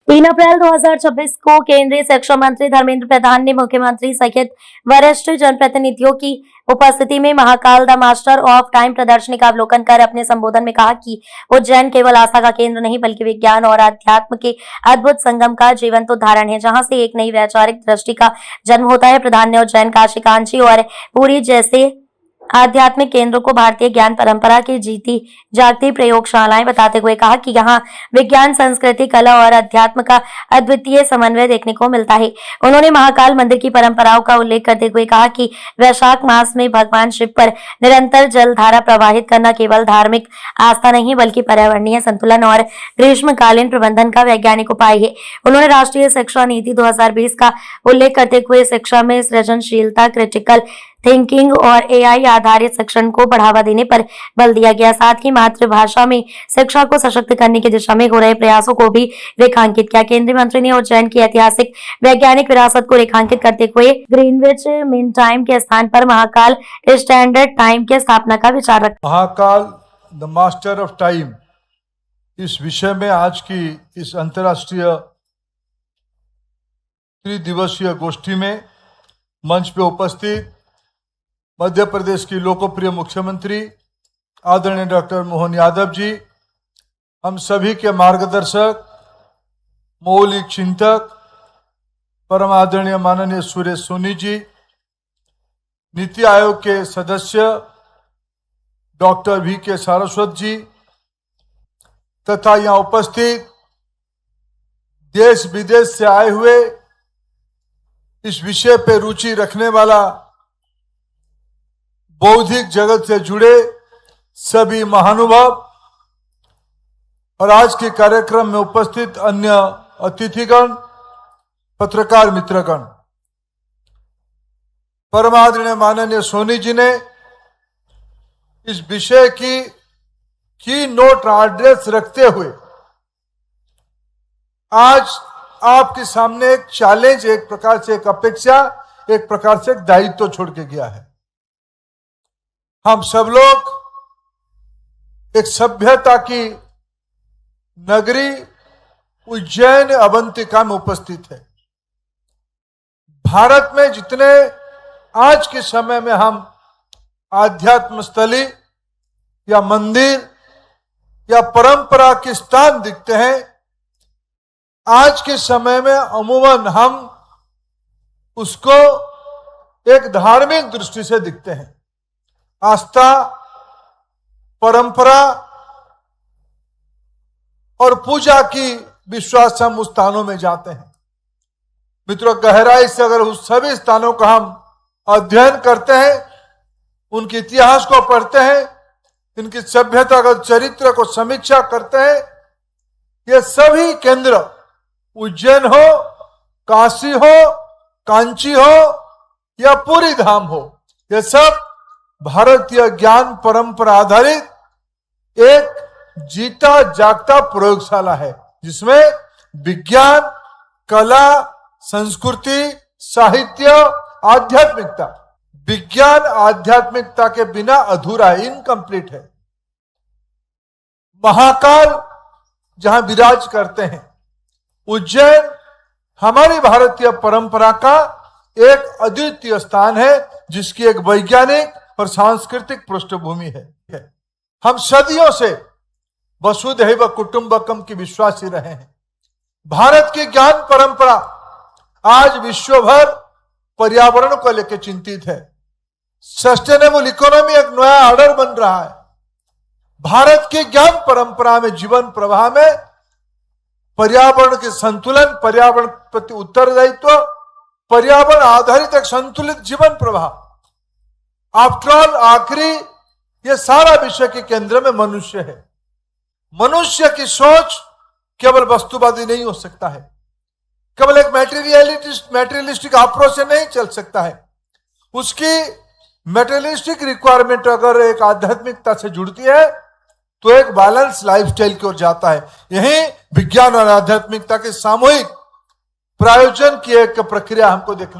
3 अप्रैल 2026 को केंद्रीय शिक्षा मंत्री धर्मेंद्र प्रधान ने मुख्यमंत्री सहित वरिष्ठ जनप्रतिनिधियों की उपस्थिति में Mahakal the master of time प्रदर्शनी का अवलोकन कर अपने संबोधन में कहा कि उज्जैन केवल आस्था का केंद्र नहीं बल्कि विज्ञान और अध्यात्म के अद्भुत संगम का जीवंत उदाहरण है, जहां से एक नई वैचारिक दृष्टि का जन्म होता है। प्रधान ने उज्जैन, काशी, कांची और पुरी जैसे आध्यात्मिक केंद्रों को भारतीय ज्ञान परंपरा की जीती जागती प्रयोगशालाएं बताते हुए कहा कि यहाँ विज्ञान, संस्कृति, कला और अध्यात्म का अद्वितीय समन्वय देखने को मिलता है। उन्होंने महाकाल मंदिर की परंपराओं का उल्लेख करते हुए कहा कि वैशाख मास में भगवान शिव पर निरंतर जलधारा प्रवाहित करना केवल धार्मिक आस्था नहीं बल्कि पर्यावरणीय संतुलन और ग्रीष्मकालीन प्रबंधन का वैज्ञानिक उपाय है। उन्होंने राष्ट्रीय शिक्षा नीति 2020 का उल्लेख करते हुए शिक्षा में सृजनशीलता, क्रिटिकल थिंकिंग और एआई आधारित शिक्षण को बढ़ावा देने पर बल दिया गया। साथ ही मातृभाषा में शिक्षा को सशक्त करने की दिशा में हो रहे प्रयासों को भी रेखांकित किया। केंद्रीय मंत्री ने उज्जैन की ऐतिहासिक वैज्ञानिक विरासत को रेखांकित करते हुए ग्रीनविच मीन टाइम के स्थान पर महाकाल स्टैंडर्ड टाइम की स्थापना का विचार रखा। Mahakal the master of time, इस विषय में आज की इस अंतर्राष्ट्रीय त्रिदिवसीय गोष्ठी में मंच पे उपस्थित मध्य प्रदेश की लोकप्रिय मुख्यमंत्री आदरणीय डॉक्टर मोहन यादव जी, हम सभी के मार्गदर्शक, मौलिक चिंतक, परम आदरणीय माननीय सुरेश सोनी जी, नीति आयोग के सदस्य डॉक्टर VK सारस्वत जी तथा यहाँ उपस्थित देश विदेश से आए हुए इस विषय पर रुचि रखने वाला बौद्धिक जगत से जुड़े सभी महानुभाव और आज के कार्यक्रम में उपस्थित अन्य अतिथिगण, पत्रकार मित्रगण, परमादरणीय माननीय सोनी जी ने इस विषय की नोट एड्रेस रखते हुए आज आपके सामने एक चैलेंज, एक प्रकार से एक अपेक्षा, एक प्रकार से एक दायित्व छोड़ के गया है। हम सब लोग एक सभ्यता की नगरी उज्जैन अवंतिका में उपस्थित है। भारत में जितने आज के समय में हम आध्यात्म स्थली या मंदिर या परंपरा के स्थान दिखते हैं, आज के समय में अमूमन हम उसको एक धार्मिक दृष्टि से दिखते हैं। आस्था, परंपरा और पूजा की विश्वास हम उस स्थानों में जाते हैं। मित्रों, गहराई से अगर उस सभी स्थानों का हम अध्ययन करते हैं, उनके इतिहास को पढ़ते हैं, इनकी सभ्यतागत चरित्र को समीक्षा करते हैं, ये सभी केंद्र उज्जैन हो, काशी हो, कांची हो या पुरी धाम हो, ये सब भारतीय ज्ञान परंपरा आधारित एक जीता जागता प्रयोगशाला है, जिसमें विज्ञान, कला, संस्कृति, साहित्य, आध्यात्मिकता, विज्ञान आध्यात्मिकता के बिना अधूरा है, इनकम्प्लीट है। महाकाल जहां विराज करते हैं, उज्जैन हमारी भारतीय परंपरा का एक अद्वितीय स्थान है, जिसकी एक वैज्ञानिक और सांस्कृतिक पृष्ठभूमि है। हम सदियों से वसुधैव कुटुंबकम की विश्वासी रहे हैं। भारत की ज्ञान परंपरा आज विश्व भर पर्यावरण को लेकर चिंतित है। सस्टेनेबल इकोनॉमी एक नया ऑर्डर बन रहा है। भारत की ज्ञान परंपरा में, जीवन प्रवाह में पर्यावरण के संतुलन, पर्यावरण प्रति उत्तरदायित्व, पर्यावरण आधारित एक संतुलित जीवन प्रवाह, आफ्टर ऑल आखिरी ये सारा विषय के केंद्र में मनुष्य है। मनुष्य की सोच केवल वस्तुवादी नहीं हो सकता है, केवल एक मैटेरियलिस्टिक अप्रोच से नहीं चल सकता है। उसकी मैटेरियलिस्टिक रिक्वायरमेंट अगर एक आध्यात्मिकता से जुड़ती है तो एक बैलेंस लाइफस्टाइल की ओर जाता है। यही विज्ञान और आध्यात्मिकता के सामूहिक प्रायोजन की एक प्रक्रिया हमको देखने